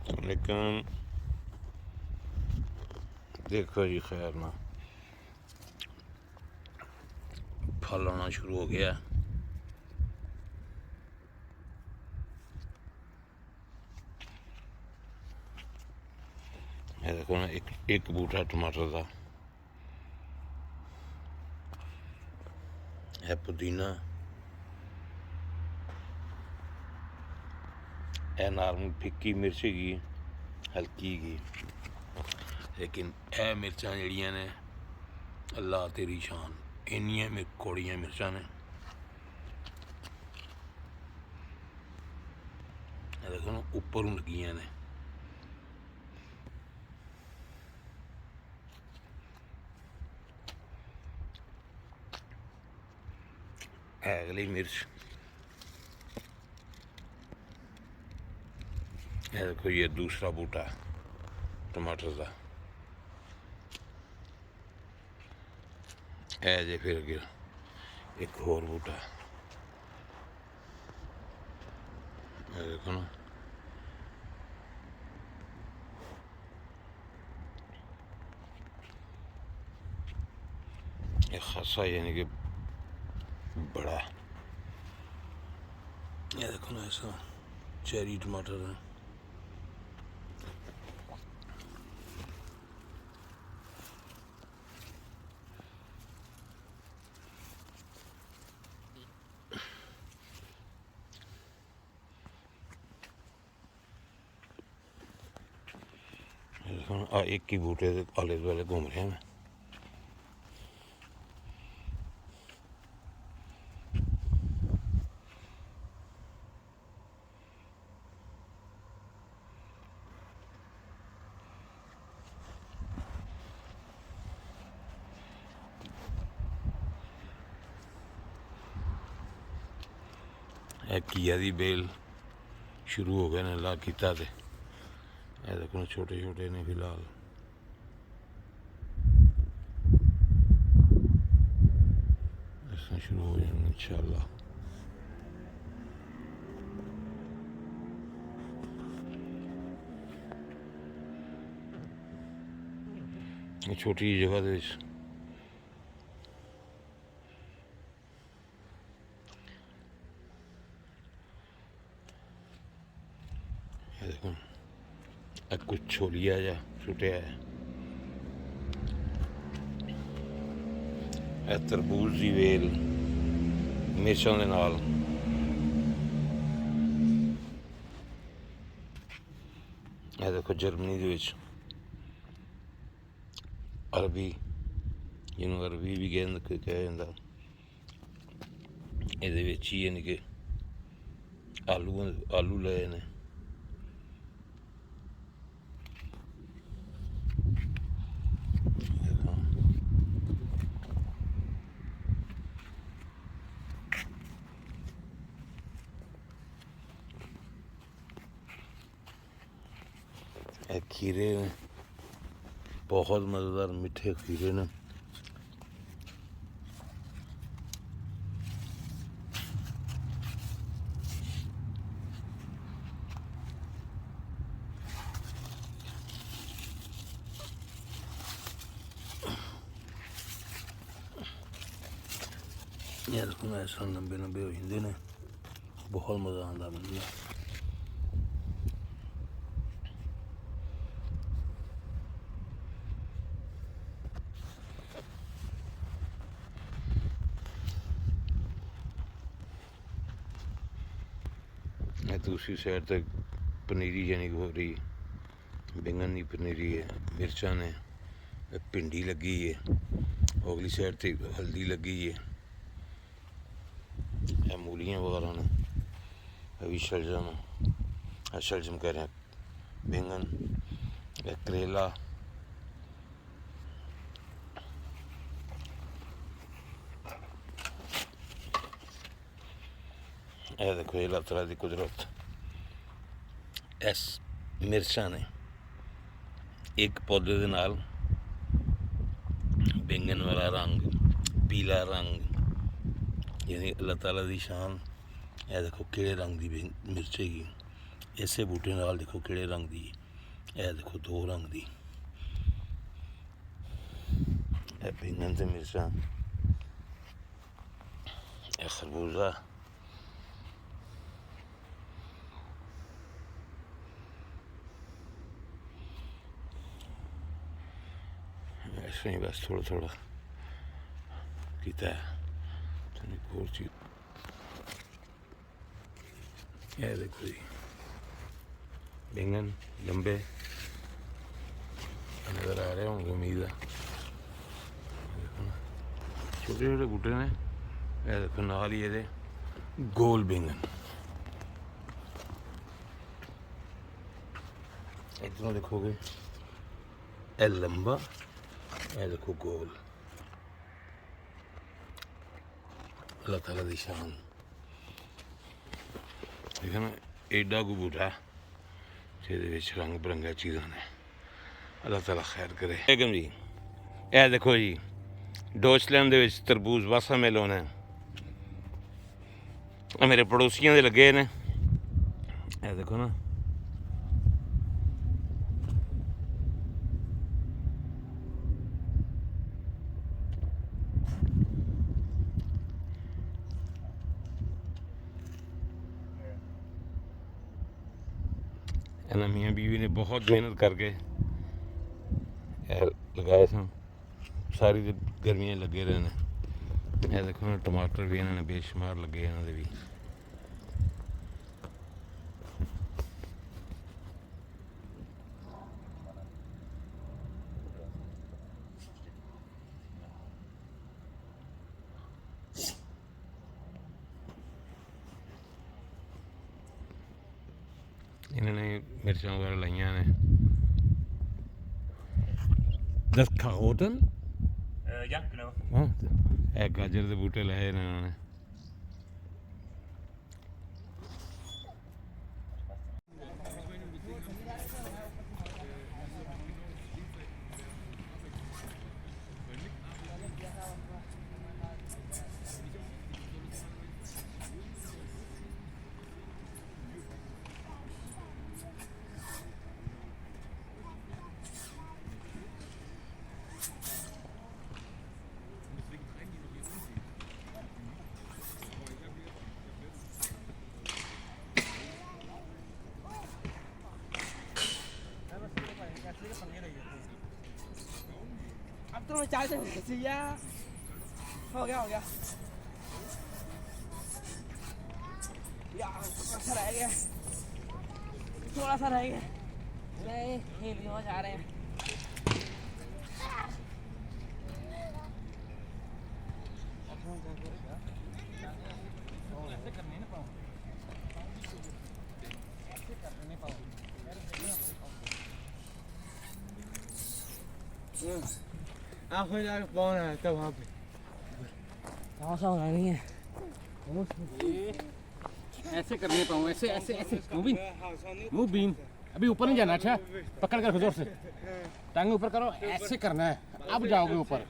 लेकिन देखो जी खैर ना फल आना शुरू हो गया। ये देखो ना एक बूटा टमाटर का है, पुदीना है, नॉर्मल फिक्की मिर्च की हल्की की, लेकिन यह मिर्चां जड़ियां ने अल्लाह तेरी शान, इन्नियां कौड़ियां मिर्चां ने। देखो ना उपरों लगियां ने। अगली मिर्च ये देखो, ये दूसरा बूटा टमाटर का है जे। फिर अगे एक होर बूटा देखो ना, ये खासा यानी कि बड़ा। ये देखो ना ऐसा चेरी टमाटर है। एक ही बूटे से आले दुआले घूम रहे हैं। घिया की बेल शुरू हो गए ने ला किता ते देखो छोटे छोटे ने फिलहाल। शुरू हो जाएंगे इंशाल्लाह। छोटी जगह दे देखो कुछ छोलिया जा छुटिया है। तरबूज की वेल मिर्चां दे नाल देखो जर्मनी दे विच अरबी, जिन्होंने अरबी भी कहा जाता, ये ही यानी कि आलू लाए ने। खीरे ने, बहुत मज़ेदार मीठे खीरे ने। ऐसा लंबे लंबे हो जाते हैं, बहुत मज़ा आता मिलता। दूसरी साइड तक पनीरी यानी कि हो रही, बैंगन की पनीरी है, मिर्चा ने, भिंडी लगी है, अगली साइड तक हल्दी लगी है, मूलियाँ वगैरह ने, अभी शलजम कह रहे हैं, बैंगन, करेला, यह देखो ये अल्लाह तआला दी कुदरत। इस मिर्चा ने एक पौधे दे नाल बैंगन वाला रंग, पीला रंग, यानी अल्लाह तआला दी शान। यह देखो किहड़े रंग की मिर्च हैगी, इसे बूटे नाल देखो किहड़े रंग की ਇਹ ਦੇਖੋ 2 ਰੰਗ ਦੀ, ਇਹ ਬੈਂਗਣ ਤੇ ਮਿਰਚਾਂ, ਇਹ ਖਰਬੂਜ਼ਾ, ऐसे ही बस थोड़ा थोड़ा कीता है। एक और चीज ये देखो जी, बैंगन लंबे नज़र आ रहे होंगे उम्मीद है। छोटे छोटे बूटे ने, ये देखो नाल ही ये गोल बैंगन। इतना देखोगे ये लंबा, ये देखो गोल। अल्लाह ताला दी शान, ठीक है ना। एडा को बूटा जिहदे विच रंग बिरंगा चीज़ां ने। अल्लाह ताला खैर करे। बेगम जी ये देखो जी, डोचलैंड दे विच तरबूज वासा मेलोन है, मेरे पड़ोसियों दे लगे ने। ये देखो ना, मियाँ बीवी ने बहुत मेहनत करके लगाए सन, सारी गर्मियाँ लगे रहे हैं। ये देखो ना, टमाटर भी इन्होंने बेशुमार लगे इन्होंने भी। इन्होंने मिर्चां वगैरह लाइया ने। Das Karoten? Ja, genau. गाजर के बूटे लाए इन्होंने। अब तो चाय से सिया हो गया यार, अच्छा रह गया, थोड़ा सा रह गया। नहीं हिल हो जा रहे हैं। ऐसे करने ना पाऊँ, ऐसे करने नहीं पाऊँ। आप हो जाकर कौन है तब वहाँ पे कहाँ सा होना नहीं है। ऐसे करने पाऊँ, ऐसे ऐसे ऐसे मूव बीन। अभी ऊपर नहीं जाना, अच्छा पकड़ कर जोर से टांगे ऊपर करो, ऐसे करना है। अब जाओगे ऊपर,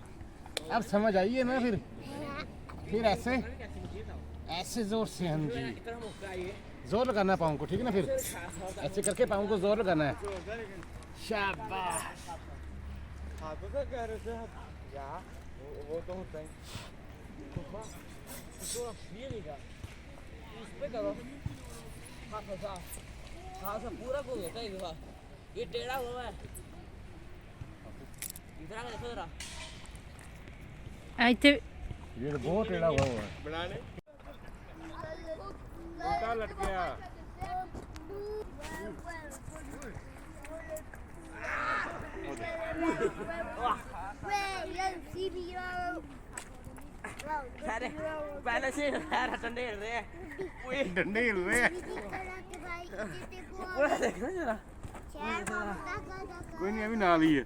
अब समझ आइए ना। फिर ऐसे ऐसे जोर से, हम जी जोर लगाना है पाँव को, ठीक है ना। फिर ऐसे करके पाँव को जोर लगाना है। शाबाश। हाथों से कह रहे थे यार, वो तो होता ही तो schwieriger। इस पे करो, हाथ से पूरा को होता है। ये टेढ़ा हुआ है, इधर आके देखो जरा। आइए ये बहुत टेढ़ा हुआ है, बनाने उल्टा लट गया। अरे पहले से यार डंडे हिल रहे हैं, डंडे हिल रहे हैं। पूरा देखना जरा। कोई नहीं, अभी नाल ही है।